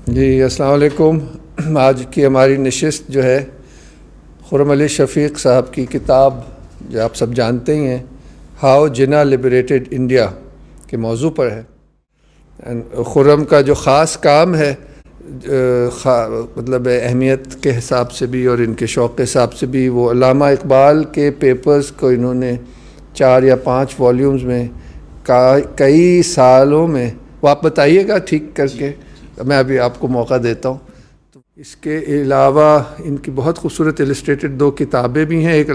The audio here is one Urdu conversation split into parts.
جی السلام علیکم. آج کی ہماری نشست جو ہے خرم علی شفیق صاحب کی کتاب جو آپ سب جانتے ہی ہیں، ہاؤ جناح لبریٹڈ انڈیا کے موضوع پر ہے. خرم کا جو خاص کام ہے مطلب اہمیت کے حساب سے بھی اور ان کے شوق کے حساب سے بھی، وہ علامہ اقبال کے پیپرز کو انہوں نے 4 یا 5 والیومز میں کئی سالوں میں، وہ آپ بتائیے گا ٹھیک کر کے، میں ابھی آپ کو موقع دیتا ہوں. تو اس کے علاوہ ان کی بہت خوبصورت السٹریٹڈ 2 کتابیں بھی ہیں، ایک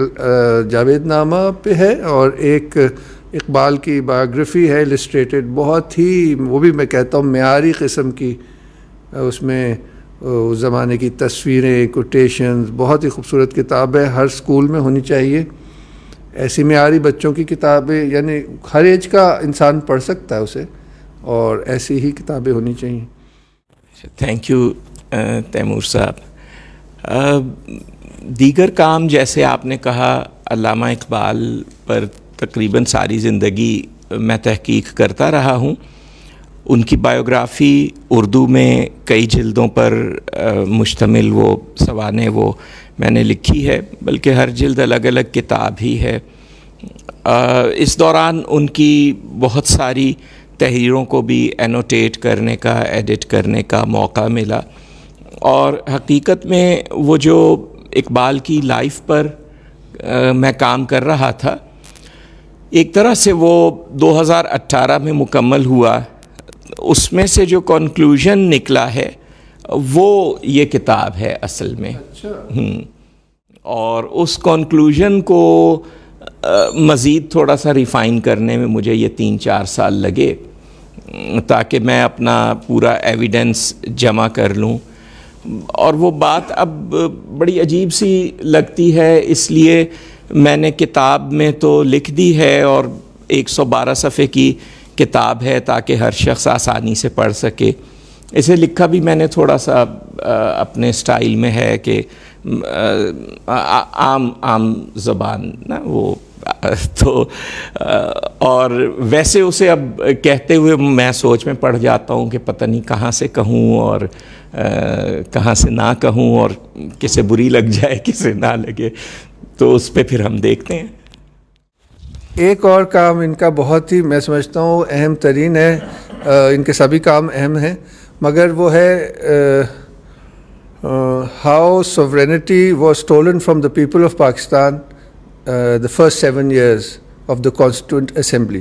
جاوید نامہ پہ ہے اور ایک اقبال کی بایوگرافی ہے السٹریٹڈ، بہت ہی، وہ بھی میں کہتا ہوں معیاری قسم کی. اس میں اس زمانے کی تصویریں، کوٹیشنز، بہت ہی خوبصورت کتاب ہے، ہر اسکول میں ہونی چاہیے. ایسی معیاری بچوں کی کتابیں، یعنی ہر ایج کا انسان پڑھ سکتا ہے اسے، اور ایسی ہی کتابیں ہونی چاہیے. تھینک یو تیمور صاحب. دیگر کام جیسے آپ نے کہا، علامہ اقبال پر تقریباً ساری زندگی میں تحقیق کرتا رہا ہوں. ان کی بایوگرافی اردو میں کئی جلدوں پر مشتمل وہ سوانح وہ میں نے لکھی ہے، بلکہ ہر جلد الگ الگ کتاب ہی ہے. اس دوران ان کی بہت ساری تحریروں کو بھی اینوٹیٹ کرنے کا، ایڈٹ کرنے کا موقع ملا، اور حقیقت میں وہ جو اقبال کی لائف پر میں کام کر رہا تھا، ایک طرح سے وہ 2018 میں مکمل ہوا. اس میں سے جو کنکلوژن نکلا ہے وہ یہ کتاب ہے اصل میں. اور اس کنکلوژن کو مزید تھوڑا سا ریفائن کرنے میں مجھے یہ 3-4 سال لگے، تاکہ میں اپنا پورا ایویڈنس جمع کر لوں. اور وہ بات اب بڑی عجیب سی لگتی ہے، اس لیے میں نے کتاب میں تو لکھ دی ہے، اور 112 صفحے کی کتاب ہے تاکہ ہر شخص آسانی سے پڑھ سکے. اسے لکھا بھی میں نے تھوڑا سا اپنے سٹائل میں ہے کہ عام زبان نا وہ تو، اور ویسے اسے اب کہتے ہوئے میں سوچ میں پڑ جاتا ہوں کہ پتہ نہیں کہاں سے کہوں اور کہاں سے نہ کہوں، اور کسے بری لگ جائے کسے نہ لگے، تو اس پہ پھر ہم دیکھتے ہیں. ایک اور کام ان کا بہت ہی، میں سمجھتا ہوں اہم ترین ہے. ان کے سبھی کام اہم ہیں، مگر وہ ہے how sovereignty was stolen from the people of Pakistan the first 7 years of the Constituent Assembly,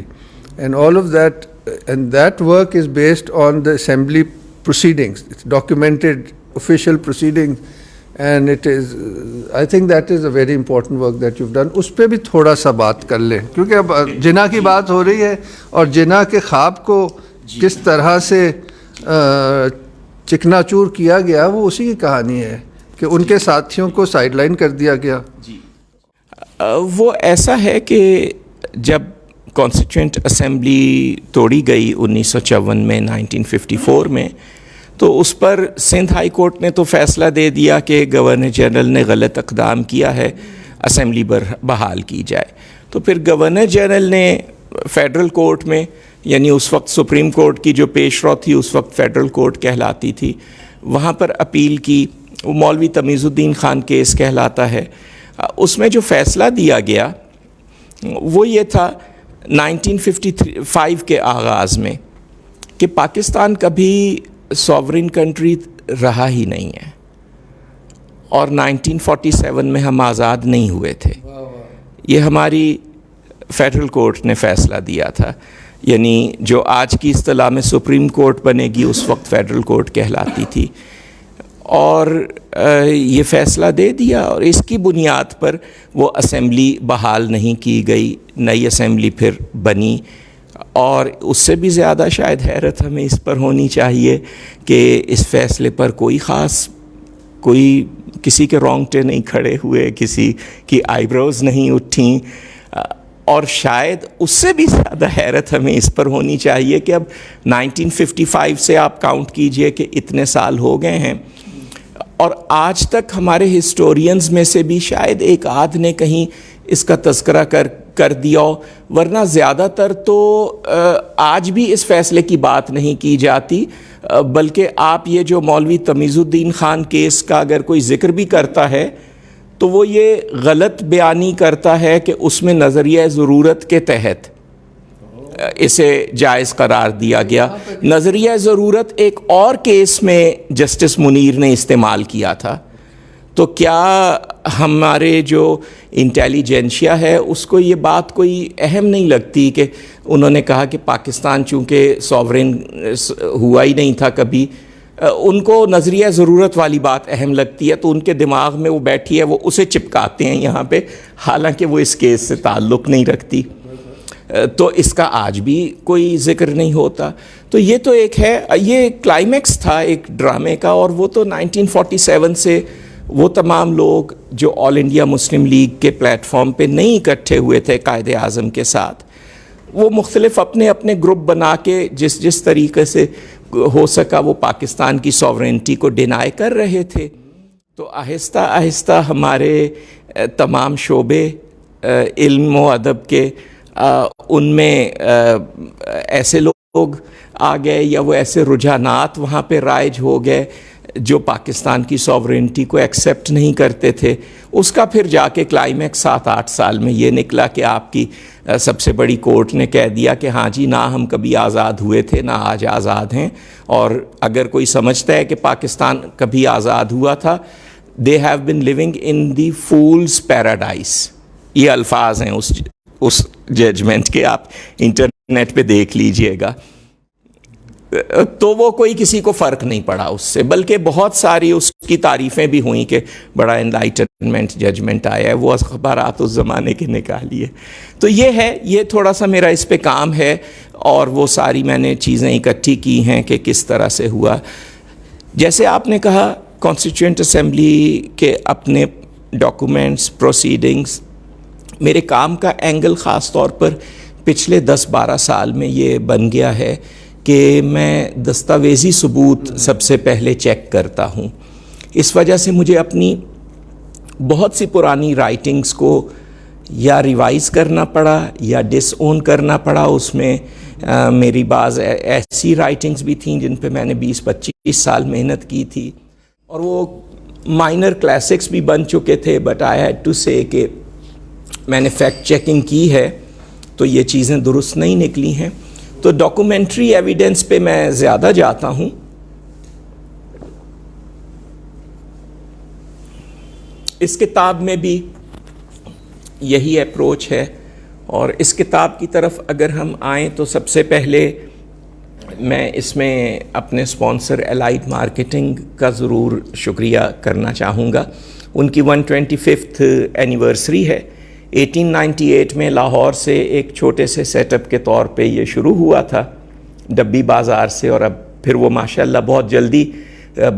and all of that, and that work is based on the Assembly proceedings. It's documented official proceedings, and it is, I think that is a very important work that you've done. اس پہ بھی تھوڑا سا بات کر لیں، کیونکہ اب جناح کی بات ہو رہی ہے، اور جناح کے خواب کو کس طرح سے چکنا چور کیا گیا، وہ اسی کی کہانی ہے کہ ان کے ساتھیوں کو سائڈ لائن کر دیا گیا. وہ ایسا ہے کہ جب کانسٹیٹیوئنٹ اسمبلی توڑی گئی 1954 میں، 1954 میں، تو اس پر سندھ ہائی کورٹ نے تو فیصلہ دے دیا کہ گورنر جنرل نے غلط اقدام کیا ہے، اسمبلی بحال کی جائے. تو پھر گورنر جنرل نے فیڈرل کورٹ میں، یعنی اس وقت سپریم کورٹ کی جو پیش رو تھی اس وقت فیڈرل کورٹ کہلاتی تھی، وہاں پر اپیل کی. وہ مولوی تمیز الدین خان کیس کہلاتا ہے. اس میں جو فیصلہ دیا گیا وہ یہ تھا 1955 کے آغاز میں، کہ پاکستان کبھی سوورن کنٹری رہا ہی نہیں ہے، اور 1947 میں ہم آزاد نہیں ہوئے تھے. یہ ہماری فیڈرل کورٹ نے فیصلہ دیا تھا، یعنی جو آج کی اصطلاح میں سپریم کورٹ بنے گی اس وقت فیڈرل کورٹ کہلاتی تھی. اور یہ فیصلہ دے دیا، اور اس کی بنیاد پر وہ اسمبلی بحال نہیں کی گئی، نئی اسمبلی پھر بنی. اور اس سے بھی زیادہ شاید حیرت ہمیں اس پر ہونی چاہیے کہ اس فیصلے پر کوئی کسی کے رونگٹے نہیں کھڑے ہوئے، کسی کی آئی بروز نہیں اٹھیں. اور شاید اس سے بھی زیادہ حیرت ہمیں اس پر ہونی چاہیے کہ اب 1955 سے آپ کاؤنٹ کیجئے کہ اتنے سال ہو گئے ہیں، اور آج تک ہمارے ہسٹورینز میں سے بھی شاید ایک آدھ نے کہیں اس کا تذکرہ کر دیا ہو، ورنہ زیادہ تر تو آج بھی اس فیصلے کی بات نہیں کی جاتی، بلکہ آپ یہ جو مولوی تمیز الدین خان کیس کا اگر کوئی ذکر بھی کرتا ہے تو وہ یہ غلط بیانی کرتا ہے کہ اس med نظریہ ضرورت کے تحت اسے جائز قرار دیا گیا. نظریہ ضرورت ایک اور کیس میں جسٹس منیر نے استعمال کیا تھا. تو کیا ہمارے جو انٹیلیجنشیا ہے اس کو یہ بات کوئی اہم نہیں لگتی کہ انہوں نے کہا کہ پاکستان چونکہ سوورن ہوا ہی نہیں تھا کبھی، ان کو نظریہ ضرورت والی بات اہم لگتی ہے تو ان کے دماغ میں وہ بیٹھی ہے، وہ اسے چپکاتے ہیں یہاں پہ، حالانکہ وہ اس کیس سے تعلق نہیں رکھتی. تو اس کا آج بھی کوئی ذکر نہیں ہوتا. تو یہ تو ایک ہے، یہ کلائمیکس تھا ایک ڈرامے کا، اور وہ تو 1947 سے وہ تمام لوگ جو آل انڈیا مسلم لیگ کے پلیٹ فارم پہ نہیں اکٹھے ہوئے تھے قائد اعظم کے ساتھ، وہ مختلف اپنے اپنے گروپ بنا کے جس طریقے سے ہو سکا وہ پاکستان کی سوورنٹی کو ڈینائی کر رہے تھے. تو آہستہ آہستہ ہمارے تمام شعبے علم و ادب کے ان میں ایسے لوگ آ گئے یا وہ ایسے رجحانات وہاں پہ رائج ہو گئے جو پاکستان کی سوورنٹی کو ایکسیپٹ نہیں کرتے تھے. اس کا پھر جا کے کلائمیکس 7-8 سال میں یہ نکلا کہ آپ کی سب سے بڑی کورٹ نے کہہ دیا کہ ہاں جی، نہ ہم کبھی آزاد ہوئے تھے نہ آج آزاد ہیں، اور اگر کوئی سمجھتا ہے کہ پاکستان کبھی آزاد ہوا تھا، they have been living in the fool's paradise. یہ الفاظ ہیں اس ججمنٹ کے، آپ انٹرنیٹ پہ دیکھ لیجئے گا. تو وہ کوئی کسی کو فرق نہیں پڑا اس سے، بلکہ بہت ساری اس کی تعریفیں بھی ہوئیں کہ بڑا انلائٹنمنٹ ججمنٹ آیا ہے، وہ اخبارات اس زمانے کے نکالیے. تو یہ ہے، یہ تھوڑا سا میرا اس پہ کام ہے، اور وہ ساری میں نے چیزیں اکٹھی کی ہیں کہ کس طرح سے ہوا. جیسے آپ نے کہا کانسٹیٹیوئنٹ اسمبلی کے اپنے ڈاکومنٹس، پروسیڈنگز، میرے کام کا اینگل خاص طور پر پچھلے 10-12 سال میں یہ بن گیا ہے کہ میں دستاویزی ثبوت سب سے پہلے چیک کرتا ہوں. اس وجہ سے مجھے اپنی بہت سی پرانی رائٹنگز کو یا ریوائز کرنا پڑا یا ڈس اون کرنا پڑا. اس میں میری بعض ایسی رائٹنگز بھی تھیں جن پہ میں نے 20-25 سال محنت کی تھی، اور وہ مائنر کلاسکس بھی بن چکے تھے، بٹ آئی ہیڈ ٹو سے کہ میں نے فیکٹ چیکنگ کی ہے تو یہ چیزیں درست نہیں نکلی ہیں. تو ڈاکومنٹری ایویڈنس پہ میں زیادہ جاتا ہوں. اس کتاب میں بھی یہی اپروچ ہے، اور اس کتاب کی طرف اگر ہم آئیں تو سب سے پہلے میں اس میں اپنے اسپانسر الائٹ مارکیٹنگ کا ضرور شکریہ کرنا چاہوں گا. ان کی 125th اینیورسری ہے. 1898 میں لاہور سے ایک چھوٹے سے سیٹ اپ کے طور پہ یہ شروع ہوا تھا ڈبی بازار سے، اور اب پھر وہ ماشاءاللہ بہت جلدی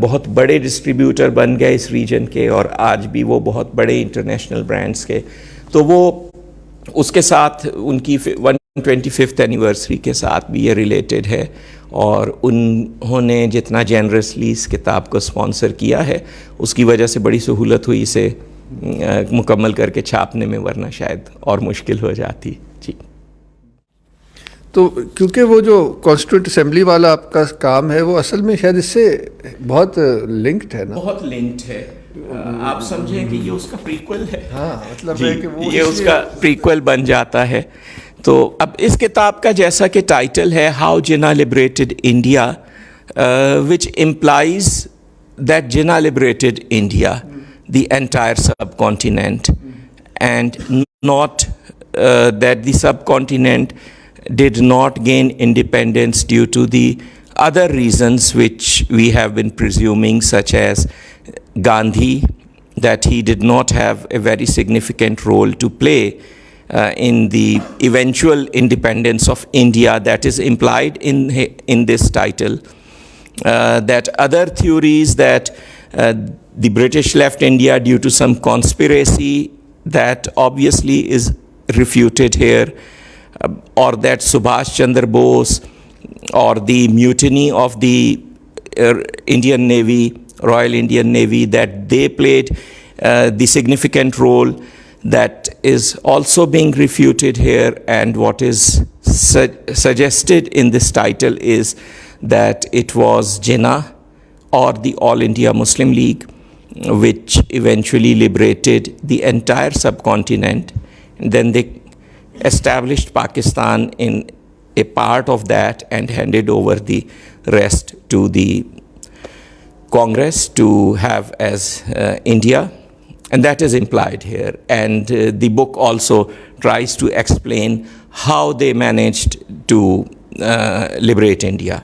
بہت بڑے ڈسٹریبیوٹر بن گئے اس ریجن کے، اور آج بھی وہ بہت بڑے انٹرنیشنل برانڈز کے. تو وہ اس کے ساتھ ان کی 125th اینیورسری کے ساتھ بھی یہ ریلیٹڈ ہے، اور انہوں نے جتنا جنرسلی اس کتاب کو اسپانسر کیا ہے اس کی وجہ سے بڑی سہولت ہوئی اسے مکمل کر کے چھاپنے میں، ورنہ شاید اور مشکل ہو جاتی. جی. تو کیونکہ وہ جو کانسٹیٹیوئنٹ اسمبلی والا آپ کا کام ہے وہ اصل میں شاید اس سے بہت لنکڈ ہے نا؟ بہت لنکڈ ہے. آپ سمجھیں کہ یہ اس کا پریکول ہے. ہاں، مطلب ہے کہ وہ یہ اس کا پریکول بن جاتا ہے. تو اب اس کتاب کا جیسا کہ ٹائٹل ہے how Jinnah liberated India, which implies that Jinnah liberated India the entire subcontinent, and not that the subcontinent did not gain independence due to the other reasons which we have been presuming, such as Gandhi, that he did not have a very significant role to play in the eventual independence of India that is implied in this title. That other theories that the British left India due to some conspiracy, that obviously is refuted here, or that Subhash Chandra Bose or the mutiny of the Indian Navy, Royal Indian Navy, that they played the significant role, that is also being refuted here, and what is suggested in this title is that it was Jinnah or the All India Muslim League which eventually liberated the entire subcontinent. And then they established Pakistan in a part of that and handed over the rest to the Congress to have as India. And that is implied here. And the book also tries to explain how they managed to liberate India.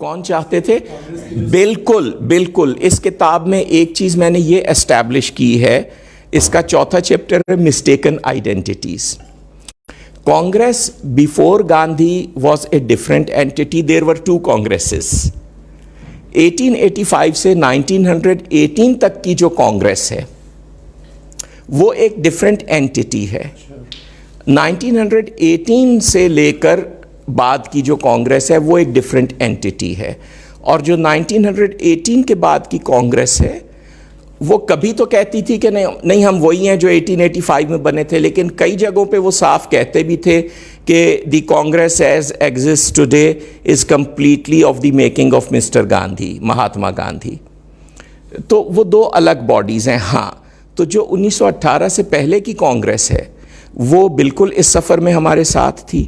کون چاہتے تھے؟ بالکل بالکل. اس کتاب میں ایک چیز میں نے یہ اسٹیبلش کی ہے, اس کا چوتھا چیپٹر ہے mistaken identities. Congress before Gandhi was a different entity. There were two Congresses. 1885 سے 1918 تک کی جو کانگریس ہے وہ ایک ڈفرنٹ اینٹی ہے. 1918 سے لے کر بعد کی جو کانگریس ہے وہ ایک ڈفرینٹ اینٹی ہے. اور جو 1918 کے بعد کی کانگریس ہے وہ کبھی تو کہتی تھی کہ نہیں ہم وہی ہیں جو 1885 میں بنے تھے, لیکن کئی جگہوں پہ وہ صاف کہتے بھی تھے کہ the Congress as exist today is completely of the making of mister Gandhi, Mahatma Gandhi. تو وہ دو الگ باڈیز ہیں. ہاں, تو جو 1918 سے پہلے کی کانگریس ہے وہ بالکل اس سفر میں ہمارے ساتھ تھی.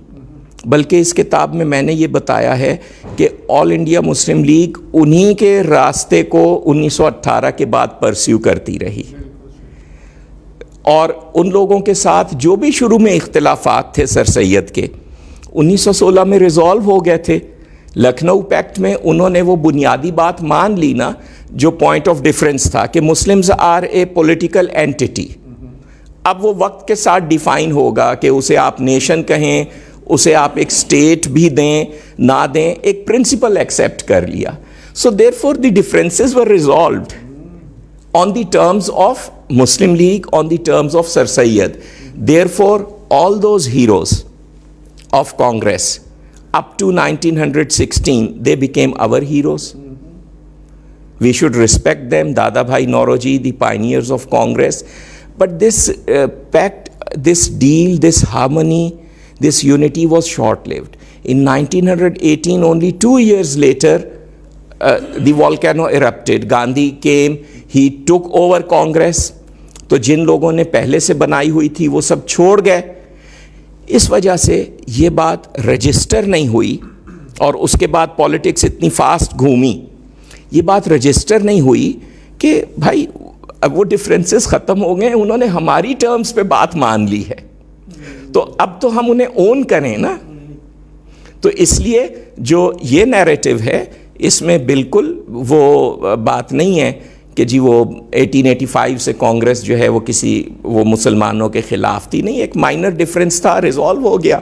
بلکہ اس کتاب میں نے یہ بتایا ہے کہ آل انڈیا مسلم لیگ انہی کے راستے کو 1918 کے بعد پرسیو کرتی رہی, اور ان لوگوں کے ساتھ جو بھی شروع میں اختلافات تھے سر سید کے 1916 میں ریزالو ہو گئے تھے. لکھنؤ پیکٹ میں انہوں نے وہ بنیادی بات مان لی نا, جو پوائنٹ آف ڈیفرنس تھا کہ Muslims are a political anti. اب وہ وقت کے ساتھ ڈیفائن ہوگا کہ اسے آپ نیشن کہیں, اسے آپ ایک اسٹیٹ بھی دیں نہ دیں, ایک پرنسپل ایکسیپٹ کر لیا. So therefore the differences were resolved on the terms of Muslim League, on the terms of sir Syed. Therefore all those heroes of Congress up to 1916 they became our heroes. We should respect them. Dada Bhai Nauroji, the pioneers of Congress. But this pact, this deal, this harmony, this unity was short-lived. In 1918, only 2 years later, the volcano erupted. Gandhi came, he took over Congress. تو جن لوگوں نے پہلے سے بنائی ہوئی تھی وہ سب چھوڑ گئے. اس وجہ سے یہ بات رجسٹر نہیں ہوئی, اور اس کے بعد پالیٹکس اتنی فاسٹ گھومی, یہ بات رجسٹر نہیں ہوئی کہ بھائی اب وہ ڈفرینسز ختم ہو گئے, انہوں نے ہماری ٹرمز پہ بات مان لی ہے, تو اب تو ہم انہیں اون کریں نا. تو اس لیے جو یہ نیریٹو ہے اس میں بالکل وہ بات نہیں ہے کہ جی وہ 1885 سے کانگریس جو ہے وہ مسلمانوں کے خلاف تھی. نہیں, ایک مائنر ڈفرینس تھا, ریزالو ہو گیا,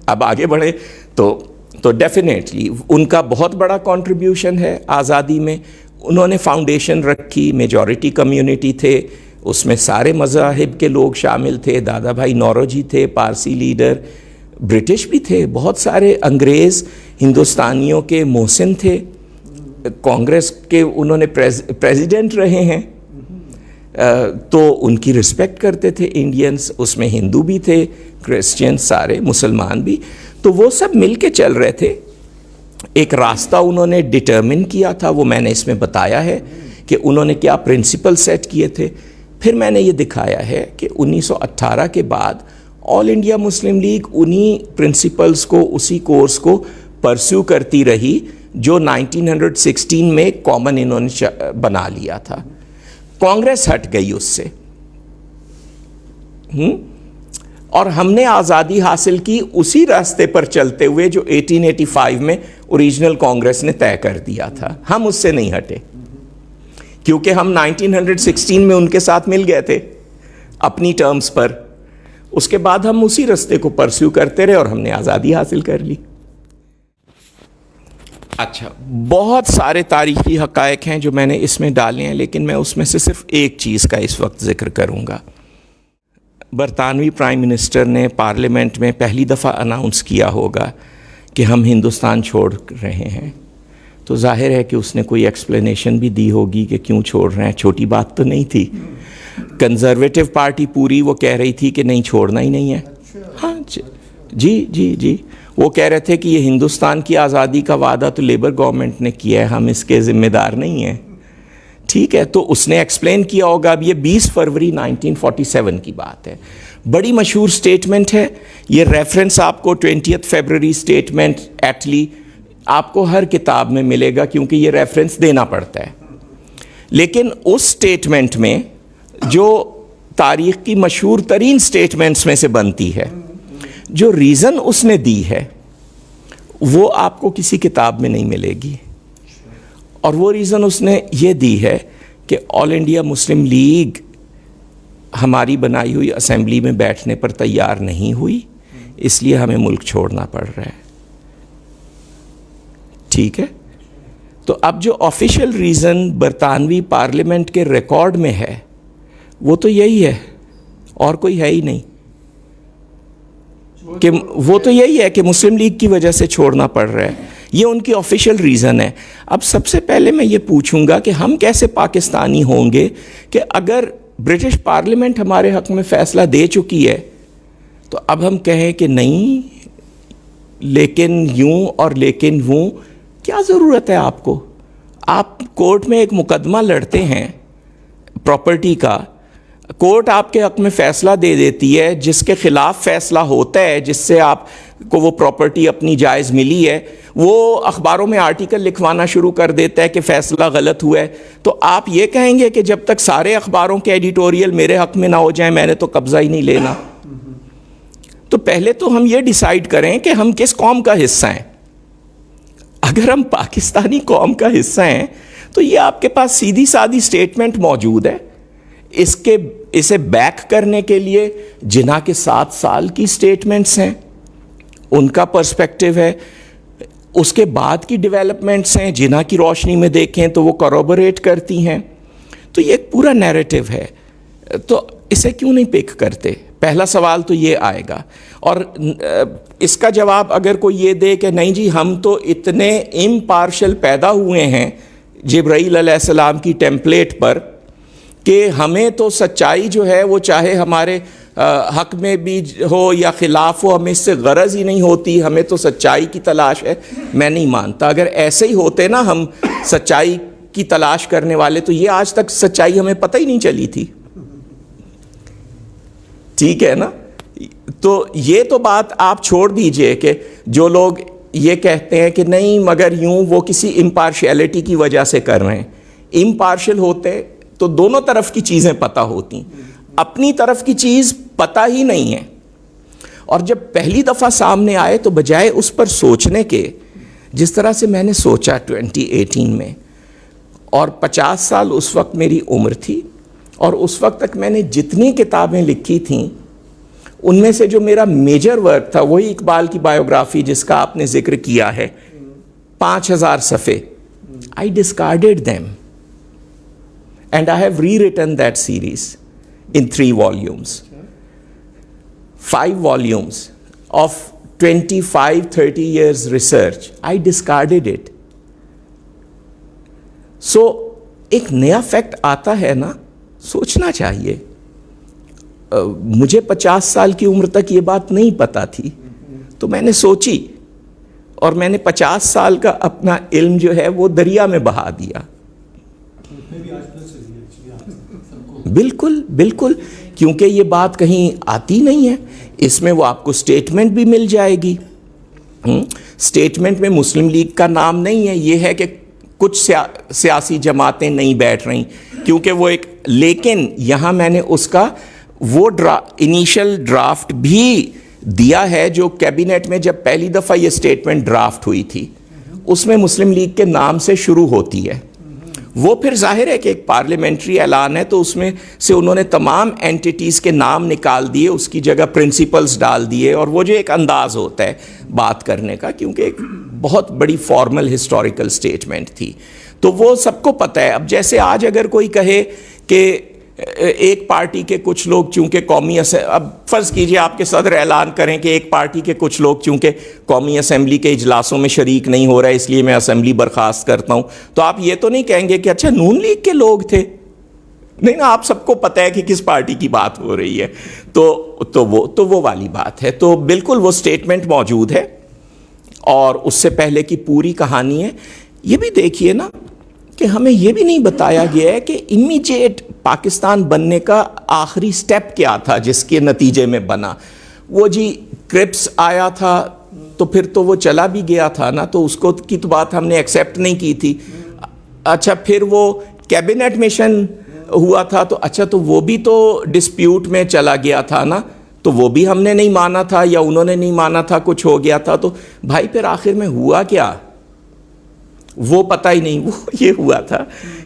اب آگے بڑھے. تو ڈیفینیٹلی ان کا بہت بڑا کنٹریبیوشن ہے آزادی میں. انہوں نے فاؤنڈیشن رکھی, میجورٹی کمیونٹی تھے, اس میں سارے مذاہب کے لوگ شامل تھے. دادا بھائی نوروجی تھے, پارسی لیڈر, برٹش بھی تھے, بہت سارے انگریز ہندوستانیوں کے محسن تھے, کانگریس کے انہوں نے پریزیڈنٹ رہے ہیں, تو ان کی رسپیکٹ کرتے تھے انڈینز. اس میں ہندو بھی تھے, کرسچین, سارے مسلمان بھی. تو وہ سب مل کے چل رہے تھے. ایک راستہ انہوں نے ڈٹرمن کیا تھا, وہ میں نے اس میں بتایا ہے کہ انہوں نے کیا پرنسپل سیٹ کیے تھے. پھر میں نے یہ دکھایا ہے کہ 1918 کے بعد آل انڈیا مسلم لیگ انہی پرنسپلز کو, اسی کورس کو پرسیو کرتی رہی جو 1916 میں کامن انہوں نے بنا لیا تھا. کانگریس ہٹ گئی اس سے, اور ہم نے آزادی حاصل کی اسی راستے پر چلتے ہوئے جو 1885 میں اوریجنل کانگریس نے طے کر دیا تھا. ہم اس سے نہیں ہٹے, کیونکہ ہم 1916 میں ان کے ساتھ مل گئے تھے اپنی ٹرمز پر. اس کے بعد ہم اسی راستے کو پرسیو کرتے رہے اور ہم نے آزادی حاصل کر لی. اچھا, بہت سارے تاریخی حقائق ہیں جو میں نے اس میں ڈالے ہیں, لیکن میں اس میں سے صرف ایک چیز کا اس وقت ذکر کروں گا. برطانوی پرائم منسٹر نے پارلیمنٹ میں پہلی دفعہ اناؤنس کیا ہوگا کہ ہم ہندوستان چھوڑ رہے ہیں, تو ظاہر ہے کہ اس نے کوئی ایکسپلینیشن بھی دی ہوگی کہ کیوں چھوڑ رہے ہیں. چھوٹی بات تو نہیں تھی. کنزرویٹو پارٹی پوری وہ کہہ رہی تھی کہ نہیں, چھوڑنا ہی نہیں ہے. ہاں جی, وہ کہہ رہے تھے کہ یہ ہندوستان کی آزادی کا وعدہ تو لیبر گورنمنٹ نے کیا ہے, ہم اس کے ذمہ دار نہیں ہیں. ٹھیک ہے, تو اس نے ایکسپلین کیا ہوگا. اب یہ 20 فروری 1947 کی بات ہے, بڑی مشہور سٹیٹمنٹ ہے. یہ ریفرنس آپ کو 20 فروری سٹیٹمنٹ ایٹلی آپ کو ہر کتاب میں ملے گا, کیونکہ یہ ریفرنس دینا پڑتا ہے. لیکن اس سٹیٹمنٹ میں جو تاریخ کی مشہور ترین سٹیٹمنٹس میں سے بنتی ہے, جو ریزن اس نے دی ہے وہ آپ کو کسی کتاب میں نہیں ملے گی. اور وہ ریزن اس نے یہ دی ہے کہ آل انڈیا مسلم لیگ ہماری بنائی ہوئی اسمبلی میں بیٹھنے پر تیار نہیں ہوئی, اس لیے ہمیں ملک چھوڑنا پڑ رہا ہے. ٹھیک ہے, تو اب جو آفیشیل ریزن برطانوی پارلیمنٹ کے ریکارڈ میں ہے وہ تو یہی ہے, اور کوئی ہے ہی نہیں, کہ وہ تو یہی ہے کہ مسلم لیگ کی وجہ سے چھوڑنا پڑ رہا ہے. یہ ان کی آفیشیل ریزن ہے. اب سب سے پہلے میں یہ پوچھوں گا کہ ہم کیسے پاکستانی ہوں گے کہ اگر برٹش پارلیمنٹ ہمارے حق میں فیصلہ دے چکی ہے تو اب ہم کہیں کہ نہیں لیکن یوں اور لیکن وہ. کیا ضرورت ہے آپ کو؟ آپ کورٹ میں ایک مقدمہ لڑتے ہیں پراپرٹی کا, کورٹ آپ کے حق میں فیصلہ دے دیتی ہے, جس کے خلاف فیصلہ ہوتا ہے جس سے آپ کو وہ پراپرٹی اپنی جائز ملی ہے, وہ اخباروں میں آرٹیکل لکھوانا شروع کر دیتا ہے کہ فیصلہ غلط ہوا ہے. تو آپ یہ کہیں گے کہ جب تک سارے اخباروں کے ایڈیٹوریل میرے حق میں نہ ہو جائیں میں نے تو قبضہ ہی نہیں لینا. تو پہلے تو ہم یہ ڈیسائیڈ کریں کہ ہم کس قوم کا حصہ ہیں. اگر ہم پاکستانی قوم کا حصہ ہیں تو یہ آپ کے پاس سیدھی سادھی سٹیٹمنٹ موجود ہے. اسے بیک کرنے کے لیے جناح کے 7 سال کی سٹیٹمنٹس ہیں, ان کا پرسپیکٹیو ہے. اس کے بعد کی ڈیولپمنٹس ہیں, جناح کی روشنی میں دیکھیں تو وہ کورابوریٹ کرتی ہیں. تو یہ ایک پورا نیریٹو ہے, تو اسے کیوں نہیں پک کرتے؟ پہلا سوال تو یہ آئے گا. اور اس کا جواب اگر کوئی یہ دے کہ نہیں جی ہم تو اتنے امپارشل پیدا ہوئے ہیں جبرائیل علیہ السلام کی ٹیمپلیٹ پر کہ ہمیں تو سچائی جو ہے وہ چاہے ہمارے حق میں بھی ہو یا خلاف ہو ہمیں اس سے غرض ہی نہیں ہوتی, ہمیں تو سچائی کی تلاش ہے. میں نہیں مانتا. اگر ایسے ہی ہوتے نا ہم سچائی کی تلاش کرنے والے تو یہ آج تک سچائی ہمیں پتہ ہی نہیں چلی تھی. ٹھیک ہے نا. تو یہ تو بات آپ چھوڑ دیجئے کہ جو لوگ یہ کہتے ہیں کہ نہیں مگر یوں وہ کسی امپارشیلٹی کی وجہ سے کر رہے ہیں. امپارشل ہوتے تو دونوں طرف کی چیزیں پتہ ہوتی, اپنی طرف کی چیز پتہ ہی نہیں ہے. اور جب پہلی دفعہ سامنے آئے تو بجائے اس پر سوچنے کے جس طرح سے میں نے سوچا 2018 میں, اور 50 سال اس وقت میری عمر تھی, اور اس وقت تک میں نے جتنی کتابیں لکھی تھیں ان میں سے جو میرا میجر ورک تھا وہی اقبال کی بایوگرافی جس کا آپ نے ذکر کیا ہے, 5000 صفحے. I discarded them and I have rewritten that series in 3 volumes. 5 volumes of 25-30 years research. I discarded it. So ایک نیا فیکٹ آتا ہے نا, سوچنا چاہیے. مجھے 50 سال کی عمر تک یہ بات نہیں پتا تھی تو میں نے سوچی, اور میں نے 50 سال کا اپنا علم جو ہے وہ دریا میں بہا دیا. بالکل بالکل, کیونکہ یہ بات کہیں آتی نہیں ہے. اس میں وہ آپ کو سٹیٹمنٹ بھی مل جائے گی. سٹیٹمنٹ میں مسلم لیگ کا نام نہیں ہے, یہ ہے کہ کچھ سیاسی جماعتیں نہیں بیٹھ رہیں, کیونکہ وہ ایک, لیکن یہاں میں نے اس کا وہ انیشل ڈرافٹ بھی دیا ہے جو کیبنٹ میں جب پہلی دفعہ یہ سٹیٹمنٹ ڈرافٹ ہوئی تھی اس میں مسلم لیگ کے نام سے شروع ہوتی ہے. وہ پھر ظاہر ہے کہ ایک پارلیمنٹری اعلان ہے تو اس میں سے انہوں نے تمام اینٹیٹیز کے نام نکال دیے, اس کی جگہ پرنسپلز ڈال دیے, اور وہ جو ایک انداز ہوتا ہے بات کرنے کا, کیونکہ ایک بہت بڑی فارمل ہسٹوریکل سٹیٹمنٹ تھی تو وہ سب کو پتہ ہے. اب جیسے آج اگر کوئی کہے کہ ایک پارٹی کے کچھ لوگ چونکہ اب فرض کیجئے آپ کے صدر اعلان کریں کہ ایک پارٹی کے کچھ لوگ چونکہ قومی اسمبلی کے اجلاسوں میں شریک نہیں ہو رہا ہے اس لیے میں اسمبلی برخاست کرتا ہوں, تو آپ یہ تو نہیں کہیں گے کہ اچھا نون لیگ کے لوگ تھے. نہیں نا, آپ سب کو پتہ ہے کہ کس پارٹی کی بات ہو رہی ہے. تو وہ والی بات ہے. تو بالکل وہ سٹیٹمنٹ موجود ہے اور اس سے پہلے کی پوری کہانی ہے. یہ بھی دیکھیے نا کہ ہمیں یہ بھی نہیں بتایا گیا ہے کہ امیجیٹ پاکستان بننے کا آخری سٹیپ کیا تھا جس کے نتیجے میں بنا. وہ جی کرپس آیا تھا تو پھر تو وہ چلا بھی گیا تھا نا, تو اس کو کی تو بات ہم نے ایکسیپٹ نہیں کی تھی. اچھا پھر وہ کیبنٹ مشن ہوا تھا تو اچھا تو وہ بھی تو ڈسپیوٹ میں چلا گیا تھا نا, تو وہ بھی ہم نے نہیں مانا تھا یا انہوں نے نہیں مانا تھا, کچھ ہو گیا تھا. تو بھائی پھر آخر میں ہوا کیا وہ پتہ ہی نہیں. وہ یہ ہوا تھا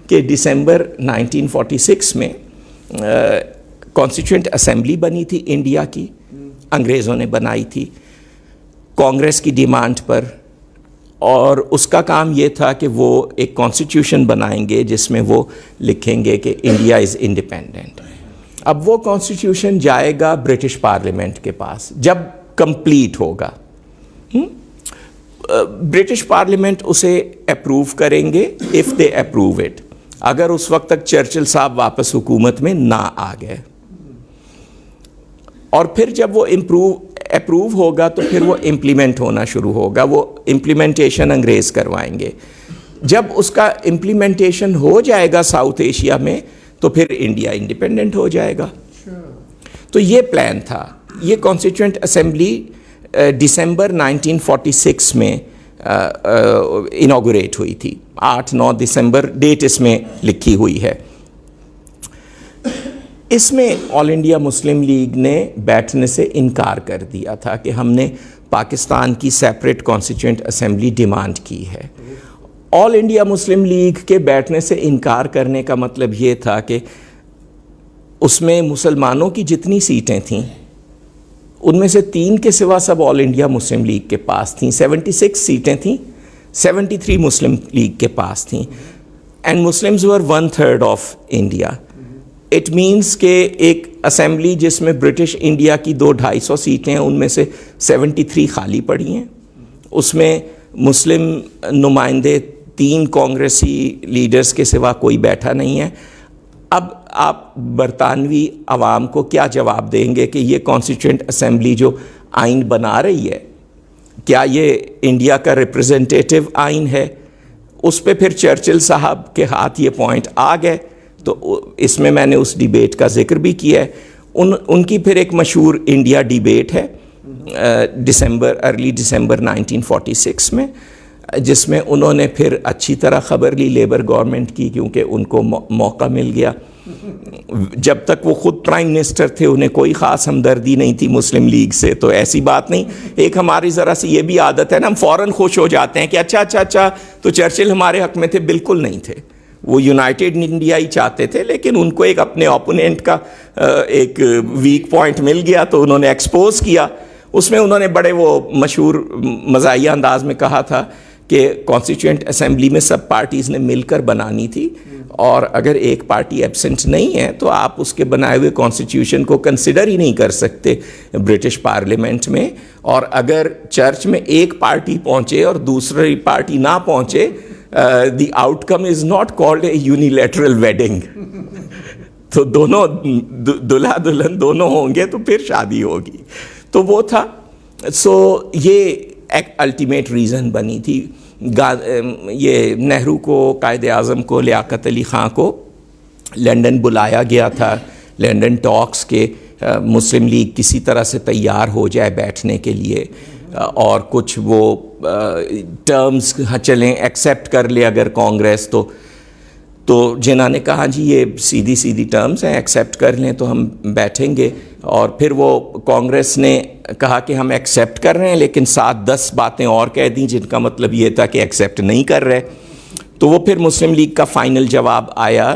کہ دسمبر 1946 میں کانسٹیٹیوئنٹ اسمبلی بنی تھی انڈیا کی, انگریزوں نے بنائی تھی کانگریس کی ڈیمانڈ پر, اور اس کا کام یہ تھا کہ وہ ایک کانسٹیٹیوشن بنائیں گے جس میں وہ لکھیں گے کہ انڈیا از انڈیپینڈنٹ. اب وہ کانسٹیٹیوشن جائے گا برٹش پارلیمنٹ کے پاس جب کمپلیٹ ہوگا. برٹش پارلیمنٹ اسے اپروو کریں گے اف دے اپروو اٹ, اگر اس وقت تک چرچل صاحب واپس حکومت میں نہ آ گئے. اور پھر جب وہ اپروو ہوگا تو پھر وہ امپلیمنٹ ہونا شروع ہوگا, وہ امپلیمنٹیشن انگریز کروائیں گے. جب اس کا امپلیمنٹیشن ہو جائے گا ساؤتھ ایشیا میں تو پھر انڈیا انڈیپینڈنٹ ہو جائے گا. تو یہ پلان تھا. یہ کانسٹیٹیوئنٹ اسمبلی دسمبر 1946 میں انوگریٹ ہوئی تھی, 8-9 دسمبر ڈیٹ اس میں لکھی ہوئی ہے. اس میں آل انڈیا مسلم لیگ نے بیٹھنے سے انکار کر دیا تھا کہ ہم نے پاکستان کی سیپریٹ کانسٹیٹیوئنٹ اسمبلی ڈیمانڈ کی ہے. آل انڈیا مسلم لیگ کے بیٹھنے سے انکار کرنے کا مطلب یہ تھا کہ اس میں مسلمانوں کی جتنی سیٹیں تھیں ان میں سے 3 کے سوا سب آل انڈیا مسلم لیگ کے پاس تھیں. 76 سیٹیں تھیں, 73 مسلم لیگ کے پاس تھیں, and Muslims were 1/3 of India. It means کہ ایک اسمبلی جس میں برٹش انڈیا کی 200-250 سیٹیں ہیں ان میں سے 73 خالی پڑی ہیں. اس میں مسلم نمائندے 3 کانگریسی لیڈرز کے سوا کوئی بیٹھا نہیں ہے. اب آپ برطانوی عوام کو کیا جواب دیں گے کہ یہ کانسٹیٹیوئنٹ اسمبلی جو آئین بنا رہی ہے کیا یہ انڈیا کا ریپرزنٹیٹیو آئین ہے؟ اس پہ پھر چرچل صاحب کے ہاتھ یہ پوائنٹ آ گئے. تو اس میں نے اس ڈیبیٹ کا ذکر بھی کیا ہے. ان کی پھر ایک مشہور انڈیا ڈیبیٹ ہے ارلی دسمبر 1946 میں, جس میں انہوں نے پھر اچھی طرح خبر لی لیبر گورنمنٹ کی, کیونکہ ان کو موقع مل گیا. جب تک وہ خود پرائم منسٹر تھے انہیں کوئی خاص ہمدردی نہیں تھی مسلم لیگ سے, تو ایسی بات نہیں. ایک ہماری ذرا سی یہ بھی عادت ہے نا, ہم فوراً خوش ہو جاتے ہیں کہ اچھا تو چرچل ہمارے حق میں تھے. بالکل نہیں تھے, وہ یونائٹڈ انڈیا ہی چاہتے تھے, لیکن ان کو ایک اپنے اوپوننٹ کا ایک ویک پوائنٹ مل گیا تو انہوں نے ایکسپوز کیا. اس میں انہوں نے بڑے وہ مشہور مزاحیہ انداز میں کہا تھا کہ کانسٹیٹیوئنٹ اسمبلی میں سب پارٹیز نے مل کر بنانی تھی, اور اگر ایک پارٹی ایبسنٹ نہیں ہے تو آپ اس کے بنائے ہوئے کانسٹیٹیوشن کو کنسیڈر ہی نہیں کر سکتے برٹش پارلیمنٹ میں. اور اگر چرچ میں ایک پارٹی پہنچے اور دوسری پارٹی نہ پہنچے, the out come is not called a unilateral wedding. تو دونوں دلہا دلہن دونوں ہوں گے تو پھر شادی ہوگی. تو وہ تھا. سو یہ ایک الٹیمیٹ ریزن بنی تھی. یہ نہرو کو, قائد اعظم کو, لیاقت علی خان کو لنڈن بلایا گیا تھا لنڈن ٹاکس کے مسلم لیگ کسی طرح سے تیار ہو جائے بیٹھنے کے لیے, اور کچھ وہ ٹرمز چلیں ایکسیپٹ کر لے اگر کانگریس تو جنہوں نے کہا جی یہ سیدھی ٹرمز ہیں, ایکسیپٹ کر لیں تو ہم بیٹھیں گے. اور پھر وہ کانگریس نے کہا کہ ہم ایکسیپٹ کر رہے ہیں لیکن 7-10 باتیں اور کہہ دیں جن کا مطلب یہ تھا کہ ایکسیپٹ نہیں کر رہے. تو وہ پھر مسلم لیگ کا فائنل جواب آیا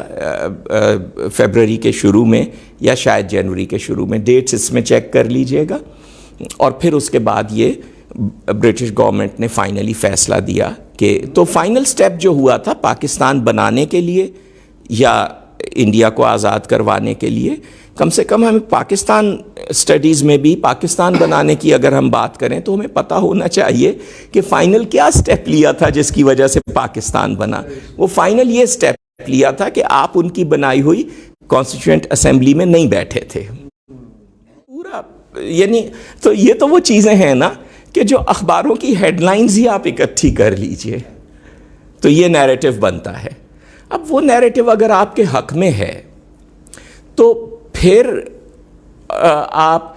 فیبروری کے شروع میں یا شاید جنوری کے شروع میں, ڈیٹس اس میں چیک کر لیجئے گا. اور پھر اس کے بعد یہ برٹش گورنمنٹ نے فائنلی فیصلہ دیا کہ تو فائنل سٹیپ جو ہوا تھا پاکستان بنانے کے لیے یا انڈیا کو آزاد کروانے کے لیے, کم سے کم ہمیں پاکستان اسٹڈیز میں بھی پاکستان بنانے کی اگر ہم بات کریں تو ہمیں پتہ ہونا چاہیے کہ فائنل کیا سٹیپ لیا تھا جس کی وجہ سے پاکستان بنا. وہ فائنل یہ سٹیپ لیا تھا کہ آپ ان کی بنائی ہوئی کانسٹیٹیوئنٹ اسمبلی میں نہیں بیٹھے تھے پورا. یعنی تو یہ تو وہ چیزیں ہیں نا کہ جو اخباروں کی ہیڈ لائنز ہی آپ اکٹھی کر لیجئے تو یہ نیریٹو بنتا ہے. اب وہ نیریٹو اگر آپ کے حق میں ہے تو پھر آپ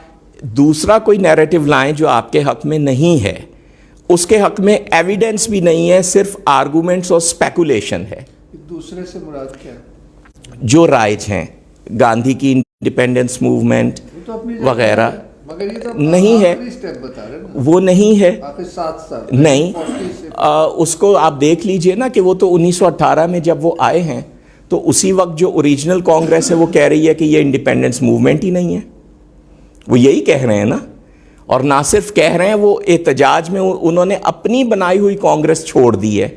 دوسرا کوئی نیریٹو لائیں جو آپ کے حق میں نہیں ہے. اس کے حق میں ایویڈنس بھی نہیں ہے, صرف آرگومنٹس اور اسپیکولیشن ہے. دوسرے سے مراد کیا؟ جو رائج ہیں, گاندھی کی انڈیپینڈنس موومنٹ وغیرہ, مگر یہ تو نہیں ہے، اسٹیپ بتا رہے ہیں نا، وہ نہیں ہے، آخر 7 سال نہیں اس کو آپ دیکھ لیجئے نا کہ وہ تو 1918 میں جب وہ آئے ہیں تو اسی وقت جو اوریجنل کانگریس ہے وہ کہہ رہی ہے کہ یہ انڈیپینڈنس موومنٹ ہی نہیں ہے، وہ یہی کہہ رہے ہیں نا، اور نہ صرف کہہ رہے ہیں، وہ احتجاج میں انہوں نے اپنی بنائی ہوئی کانگریس چھوڑ دی ہے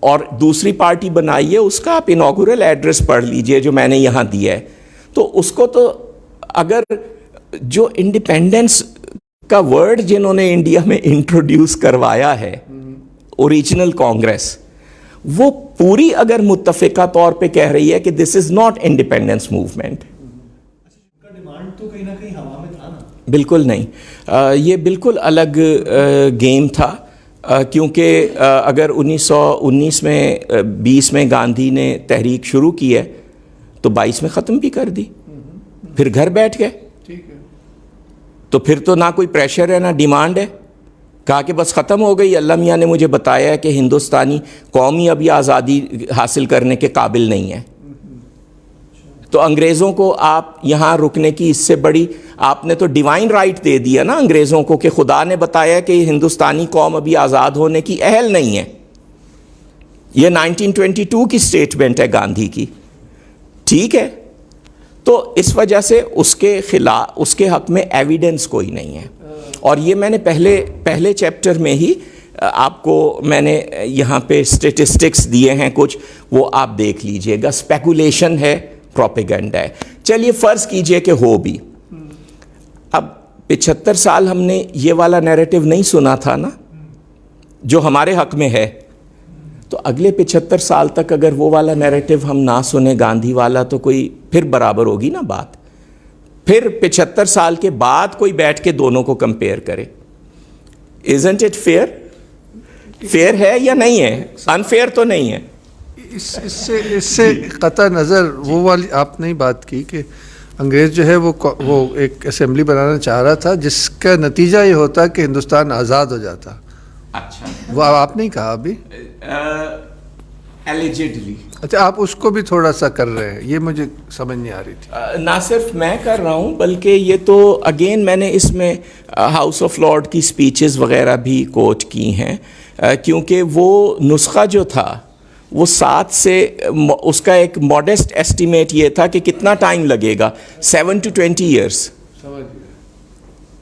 اور دوسری پارٹی بنائی ہے، اس کا آپ انوگرل ایڈریس پڑھ لیجئے جو میں نے یہاں دیا ہے، تو اس کو تو اگر جو انڈیپینڈنس کا ورڈ جنہوں نے انڈیا میں انٹروڈیوس کروایا ہے اوریجنل کانگریس، وہ پوری اگر متفقہ طور پہ کہہ رہی ہے کہ this is not independence movement. Demand تو کہیں نہ کہیں ہوا میں تھا نا؟ بالکل نہیں، یہ بالکل الگ گیم تھا، کیونکہ اگر 1919 میں 20 میں گاندھی نے تحریک شروع کی ہے تو 22 میں ختم بھی کر دی، پھر گھر بیٹھ گئے، تو پھر تو نہ کوئی پریشر ہے نہ ڈیمانڈ ہے، کہا کہ بس ختم ہو گئی. اللہ میاں نے مجھے بتایا ہے کہ ہندوستانی قوم ہی ابھی آزادی حاصل کرنے کے قابل نہیں ہے، تو انگریزوں کو آپ یہاں رکنے کی اس سے بڑی، آپ نے تو ڈیوائن رائٹ دے دیا نا انگریزوں کو کہ خدا نے بتایا کہ ہندوستانی قوم ابھی آزاد ہونے کی اہل نہیں ہے. یہ 1922 کی سٹیٹمنٹ ہے گاندھی کی، ٹھیک ہے، تو اس وجہ سے اس کے خلاف، اس کے حق میں ایویڈنس کوئی نہیں ہے. اور یہ میں نے پہلے چیپٹر میں ہی آپ کو میں نے یہاں پہ اسٹیٹسٹکس دیے ہیں کچھ، وہ آپ دیکھ لیجئے گا. اسپیکولیشن ہے، پروپیگنڈا ہے. چلیے فرض کیجئے کہ ہو بھی، اب 75 سال ہم نے یہ والا نیریٹو نہیں سنا تھا نا جو ہمارے حق میں ہے، تو اگلے 75 سال تک اگر وہ والا نیریٹو ہم نہ سنیں گاندھی والا، تو کوئی پھر برابر ہوگی نا بات. پھر 75 سال کے بعد کوئی بیٹھ کے دونوں کو کمپیئر کرے. Isn't it fair؟ فیئر ہے یا نہیں ہے؟ انفیئر تو نہیں ہے. اس سے قطع نظر وہ والی آپ نے بات کی کہ انگریز جو ہے وہ ایک اسمبلی بنانا چاہ رہا تھا جس کا نتیجہ یہ ہوتا کہ ہندوستان آزاد ہو جاتا. اچھا، وہ آپ نہیں کہا ابھی، allegedly. اچھا آپ اس کو بھی تھوڑا سا کر رہے ہیں، یہ مجھے سمجھ نہیں آ رہی تھی. نہ صرف میں کر رہا ہوں بلکہ یہ تو اگین میں نے اس میں ہاؤس آف لارڈ کی سپیچز وغیرہ بھی کوٹ کی ہیں، کیونکہ وہ نسخہ جو تھا وہ 7 سے اس کا ایک ماڈسٹ ایسٹیمیٹ یہ تھا کہ کتنا ٹائم لگے گا، 7 to 20 years.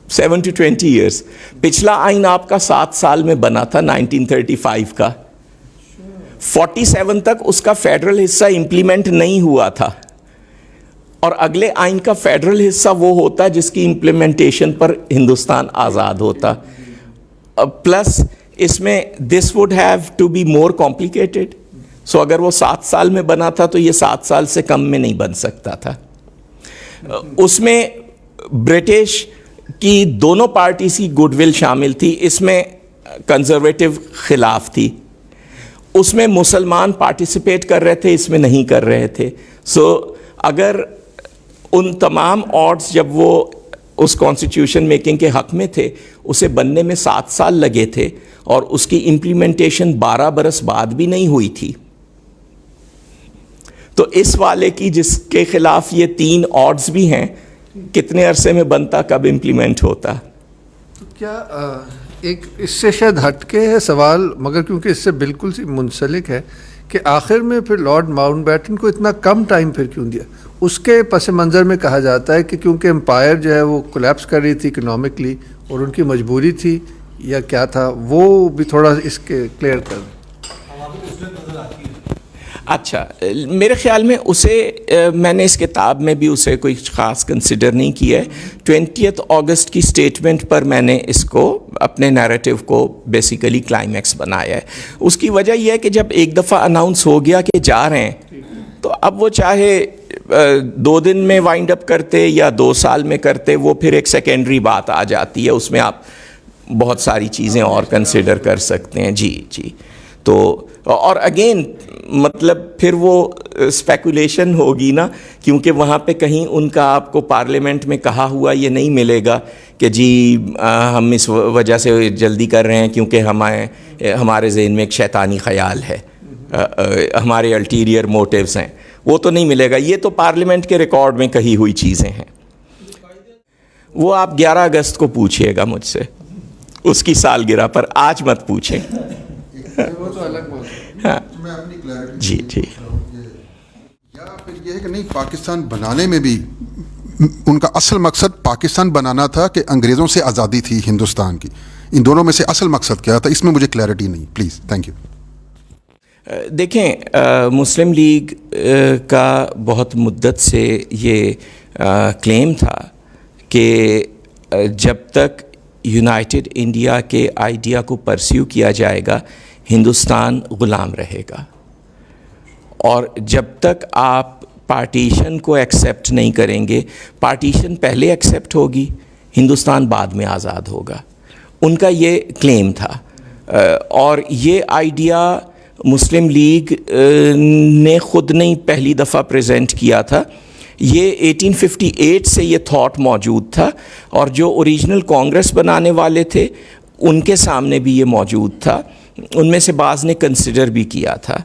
7 to 20 years. پچھلا آئین آپ کا 7 سال میں بنا تھا 1935 کا. 47 تک اس کا فیڈرل حصہ امپلیمنٹ نہیں ہوا تھا، اور اگلے آئین کا فیڈرل حصہ وہ ہوتا جس کی امپلیمنٹیشن پر ہندوستان آزاد ہوتا. پلس اس میں this would have to be more complicated. So اگر وہ 7 سال میں بنا تھا تو یہ 7 سال سے کم میں نہیں بن سکتا تھا. اس میں برٹش کی دونوں پارٹیز کی گڈ ول شامل تھی، اس میں کنزرویٹو خلاف تھی، اس میں مسلمان پارٹیسپیٹ کر رہے تھے، اس میں نہیں کر رہے تھے. سو اگر ان تمام آڈز جب وہ اس کانسٹیٹیوشن میکنگ کے حق میں تھے، اسے بننے میں 7 سال لگے تھے اور اس کی امپلیمنٹیشن 12 برس بعد بھی نہیں ہوئی تھی. تو اس والے کی جس کے خلاف یہ 3 آڈز بھی ہیں، کتنے عرصے میں بنتا، کب امپلیمنٹ ہوتا. تو کیا ایک اس سے شاید ہٹ کے ہے سوال، مگر کیونکہ اس سے بالکل سی منسلک ہے کہ آخر میں پھر لارڈ ماؤنٹ بیٹن کو اتنا کم ٹائم پھر کیوں دیا؟ اس کے پس منظر میں کہا جاتا ہے کہ کیونکہ امپائر جو ہے وہ کولیپس کر رہی تھی اکنامکلی اور ان کی مجبوری تھی یا کیا تھا، وہ بھی تھوڑا اس کے کلیئر کر دیں. اچھا، میرے خیال میں اسے میں نے اس کتاب میں بھی اسے کوئی خاص کنسیڈر نہیں کیا ہے. 20 اگست کی سٹیٹمنٹ پر میں نے اس کو اپنے نیریٹو کو بیسیکلی کلائمیکس بنایا ہے. اس کی وجہ یہ ہے کہ جب ایک دفعہ اناؤنس ہو گیا کہ جا رہے ہیں، تو اب وہ چاہے 2 دن میں وائنڈ اپ کرتے یا 2 سال میں کرتے، وہ پھر ایک سیکنڈری بات آ جاتی ہے. اس میں آپ بہت ساری چیزیں اور کنسیڈر کر سکتے ہیں. جی تو اور اگین مطلب پھر وہ اسپیکولیشن ہوگی نا، کیونکہ وہاں پہ کہیں ان کا آپ کو پارلیمنٹ میں کہا ہوا یہ نہیں ملے گا کہ جی ہم اس وجہ سے جلدی کر رہے ہیں کیونکہ ہمارے ذہن میں ایک شیطانی خیال ہے، ہمارے الٹیریئر موٹیوز ہیں، وہ تو نہیں ملے گا. یہ تو پارلیمنٹ کے ریکارڈ میں کہی ہوئی چیزیں ہیں. وہ آپ 11 اگست کو پوچھیے گا مجھ سے اس کی سالگرہ پر, آج مت پوچھیں. وہ تو الگ بات. ہاں میں اپنی کلیئرٹی جی جی. یا پھر یہ ہے کہ نہیں, پاکستان بنانے میں بھی ان کا اصل مقصد پاکستان بنانا تھا کہ انگریزوں سے آزادی تھی ہندوستان کی, ان دونوں میں سے اصل مقصد کیا تھا, اس میں مجھے کلیئرٹی نہیں, پلیز. Thank you. دیکھیں, مسلم لیگ کا بہت مدت سے یہ کلیم تھا کہ جب تک یونائٹڈ انڈیا کے آئیڈیا کو پرسیو کیا جائے گا ہندوستان غلام رہے گا, اور جب تک آپ پارٹیشن کو ایکسیپٹ نہیں کریں گے, پارٹیشن پہلے ایکسیپٹ ہوگی, ہندوستان بعد میں آزاد ہوگا. ان کا یہ کلیم تھا, اور یہ آئیڈیا مسلم لیگ نے خود نہیں پہلی دفعہ پریزنٹ کیا تھا. یہ 1858 سے یہ تھاٹ موجود تھا, اور جو اوریجنل کانگریس بنانے والے تھے ان کے سامنے بھی یہ موجود تھا, ان میں سے بعض نے کنسیڈر بھی کیا تھا.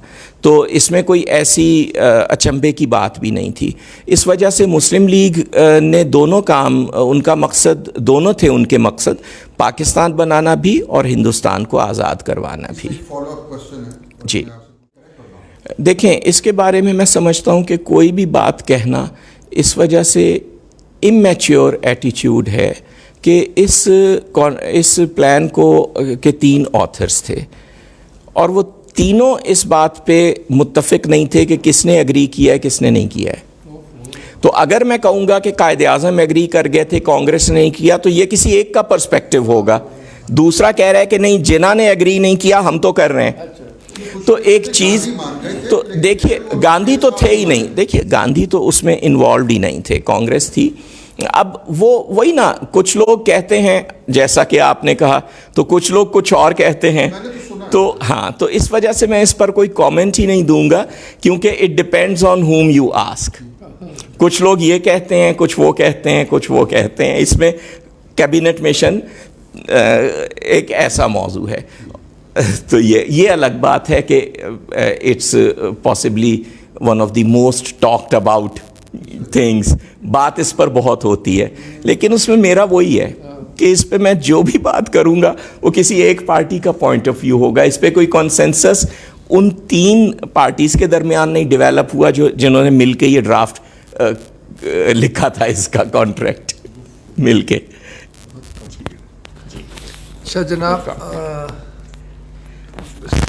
تو اس میں کوئی ایسی اچنبھے کی بات بھی نہیں تھی. اس وجہ سے مسلم لیگ نے دونوں کام, ان کا مقصد دونوں تھے, ان کے مقصد پاکستان بنانا بھی اور ہندوستان کو آزاد کروانا بھی. فالو اپ کوسچن ہے. جی دیکھیں, اس کے بارے میں سمجھتا ہوں کہ کوئی بھی بات کہنا اس وجہ سے امیچیور ایٹیچیوڈ ہے کہ اس پلان کو کے 3 آتھرز تھے, اور وہ تینوں اس بات پہ متفق نہیں تھے کہ کس نے اگری کیا ہے کس نے نہیں کیا ہے. تو اگر میں کہوں گا کہ قائد اعظم ایگری کر گئے تھے, کانگریس نے نہیں کیا, تو یہ کسی ایک کا پرسپیکٹیو ہوگا. دوسرا کہہ رہا ہے کہ نہیں, جنہوں نے ایگری نہیں کیا ہم تو کر رہے ہیں. تو ایک چیز تو دیکھیے, گاندھی تو تھے ہی نہیں, دیکھیے گاندھی تو اس میں انوالوڈ ہی نہیں تھے, کانگریس تھی. اب وہی نا, کچھ لوگ کہتے ہیں جیسا کہ آپ نے کہا, تو کچھ لوگ کچھ اور کہتے ہیں. تو ہاں, تو اس وجہ سے میں اس پر کوئی کامنٹ ہی نہیں دوں گا, کیونکہ it depends on home you ask. کچھ لوگ یہ کہتے ہیں, کچھ وہ کہتے ہیں, کچھ وہ کہتے ہیں. اس میں کیبنٹ مشن ایک ایسا موضوع ہے. تو یہ الگ بات ہے کہ it's possibly one of the most talked about things, بات اس پر بہت ہوتی ہے, لیکن اس میں میرا وہی ہے کہ اس پہ میں جو بھی بات کروں گا وہ کسی ایک پارٹی کا پوائنٹ آف ویو ہوگا. اس پہ کوئی کنسنسس ان 3 پارٹیز کے درمیان نہیں ڈیولپ ہوا جنہوں نے مل کے یہ ڈرافٹ لکھا تھا, اس کا کانٹریکٹ مل کے. اچھا جناب,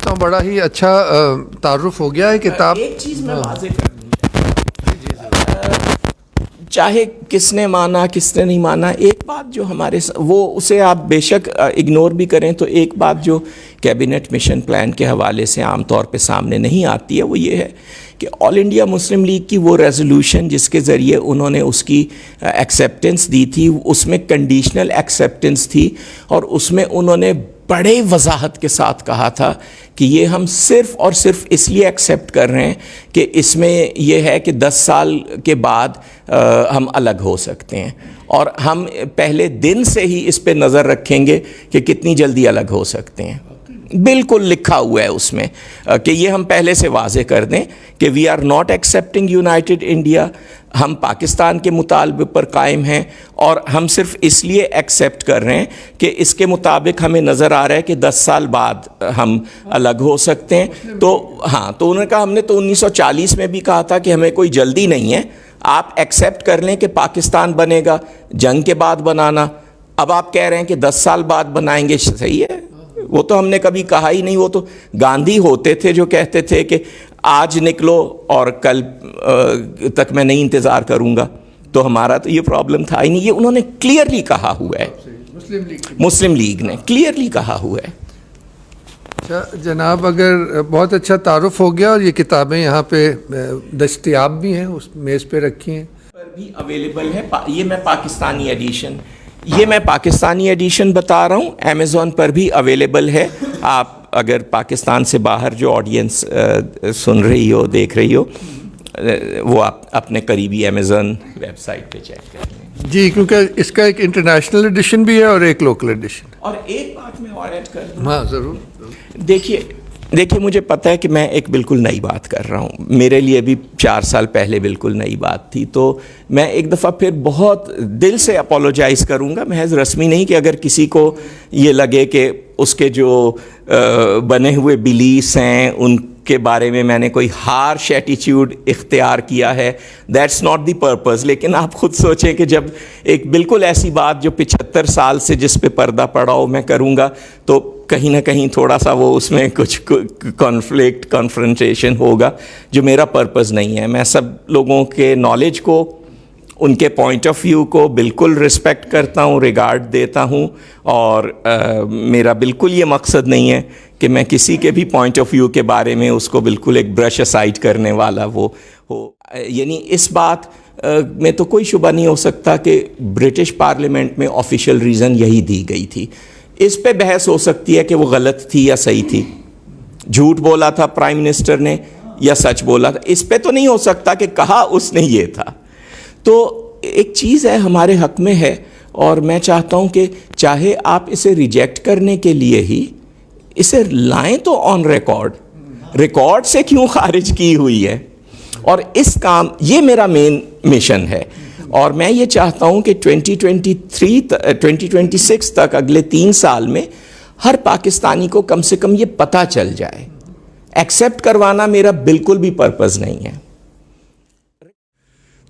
تو بڑا ہی اچھا تعارف ہو گیا ہے کتاب. ایک چیز میں واضح کر دوں, چاہے کس نے مانا کس نے نہیں مانا, ایک بات جو ہمارے وہ اسے آپ بے شک اگنور بھی کریں, تو ایک بات جو کیبنٹ مشن پلان کے حوالے سے عام طور پہ سامنے نہیں آتی ہے, وہ یہ ہے کہ آل انڈیا مسلم لیگ کی وہ ریزولوشن جس کے ذریعے انہوں نے اس کی ایکسیپٹنس دی تھی, اس میں کنڈیشنل ایکسیپٹنس تھی, اور اس میں انہوں نے بڑے وضاحت کے ساتھ کہا تھا کہ یہ ہم صرف اور صرف اس لیے ایکسیپٹ کر رہے ہیں کہ اس میں یہ ہے کہ 10 سال کے بعد ہم الگ ہو سکتے ہیں, اور ہم پہلے دن سے ہی اس پہ نظر رکھیں گے کہ کتنی جلدی الگ ہو سکتے ہیں. بالکل لکھا ہوا ہے اس میں کہ یہ ہم پہلے سے واضح کر دیں کہ we are not accepting united India, ہم پاکستان کے مطالبے پر قائم ہیں, اور ہم صرف اس لیے ایکسیپٹ کر رہے ہیں کہ اس کے مطابق ہمیں نظر آ رہا ہے کہ 10 سال بعد ہم الگ ہو سکتے ہیں. تو ہاں, تو انہوں نے کہا, ہم نے تو 1940 میں بھی کہا تھا کہ ہمیں کوئی جلدی نہیں ہے, آپ ایکسیپٹ کر لیں کہ پاکستان بنے گا, جنگ کے بعد بنانا. اب آپ کہہ رہے ہیں کہ 10 سال بعد بنائیں گے, صحیح ہے, وہ تو ہم نے کبھی کہا ہی نہیں. وہ تو گاندھی ہوتے تھے جو کہتے تھے کہ آج نکلو اور کل تک میں نہیں انتظار کروں گا. تو ہمارا تو یہ پرابلم تھا ہی نہیں, یہ انہوں نے کلیئرلی کہا ہوا ہے, مسلم لیگ نے کلیئرلی کہا ہوا ہے. اچھا جناب, اگر بہت اچھا تعارف ہو گیا, اور یہ کتابیں یہاں پہ دستیاب بھی ہیں, اس میز پہ رکھی ہیں, پر بھی اویلیبل ہے. یہ میں پاکستانی ایڈیشن بتا رہا ہوں, امیزون پر بھی اویلیبل ہے. آپ اگر پاکستان سے باہر جو آڈینس سن رہی ہو, دیکھ رہی ہو, وہ آپ اپنے قریبی امیزون ویب سائٹ پہ چیک کر لیں. جی, کیونکہ اس کا ایک انٹرنیشنل ایڈیشن بھی ہے اور ایک لوکل ایڈیشن. اور ایک بات میں اور ایڈ کر دوں. ہاں ضرور. دیکھیے, دیکھیے مجھے پتہ ہے کہ میں ایک بالکل نئی بات کر رہا ہوں, میرے لیے بھی 4 سال پہلے بالکل نئی بات تھی, تو میں ایک دفعہ پھر بہت دل سے اپولوجائز کروں گا, محض رسمی نہیں, کہ اگر کسی کو یہ لگے کہ اس کے جو بنے ہوئے بلیفس ہیں ان کے بارے میں نے کوئی ہارش ایٹیچیوڈ اختیار کیا ہے, دیٹس ناٹ دی پرپز. لیکن آپ خود سوچیں کہ جب ایک بالکل ایسی بات جو 75 سال سے جس پہ پردہ پڑا ہو میں کروں گا, تو کہیں نہ کہیں تھوڑا سا وہ اس میں کچھ کانفلکٹ کنفرنٹیشن ہوگا جو میرا پرپز نہیں ہے. میں سب لوگوں کے نالج کو, ان کے پوائنٹ آف ویو کو بالکل رسپیکٹ کرتا ہوں, ریگارڈ دیتا ہوں, اور میرا بالکل یہ مقصد نہیں ہے کہ میں کسی کے بھی پوائنٹ آف ویو کے بارے میں اس کو بالکل ایک برش اسائڈ کرنے والا وہ ہو. یعنی اس بات میں تو کوئی شبہ نہیں ہو سکتا کہ برٹش پارلیمنٹ میں آفیشیل ریزن یہی دی گئی تھی. اس پہ بحث ہو سکتی ہے کہ وہ غلط تھی یا صحیح تھی, جھوٹ بولا تھا پرائم منسٹر نے یا سچ بولا تھا, اس پہ تو نہیں ہو سکتا کہ کہا اس نے یہ تھا. تو ایک چیز ہے ہمارے حق میں ہے, اور میں چاہتا ہوں کہ چاہے آپ اسے ریجیکٹ کرنے کے لیے ہی اسے لائیں تو آن ریکارڈ سے کیوں خارج کی ہوئی ہے, اور اس کام, یہ میرا مین مشن ہے. اور میں یہ چاہتا ہوں کہ 2026 تک, اگلے 3 سال میں ہر پاکستانی کو کم سے کم یہ پتہ چل جائے. ایکسیپٹ کروانا میرا بالکل بھی پرپز نہیں ہے.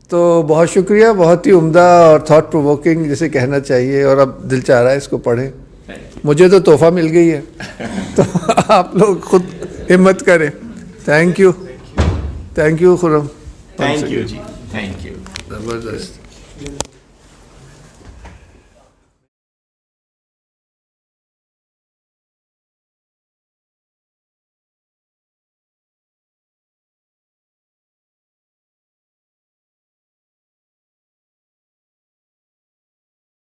تو بہت شکریہ, بہت ہی عمدہ اور تھاٹ پرووکنگ جسے کہنا چاہیے, اور اب دل چاہ رہا ہے اس کو پڑھیں. مجھے تو تحفہ مل گئی ہے, تو آپ لوگ خود ہمت کریں. Thank you Khurram. Thank you ji, thank you. زبردست.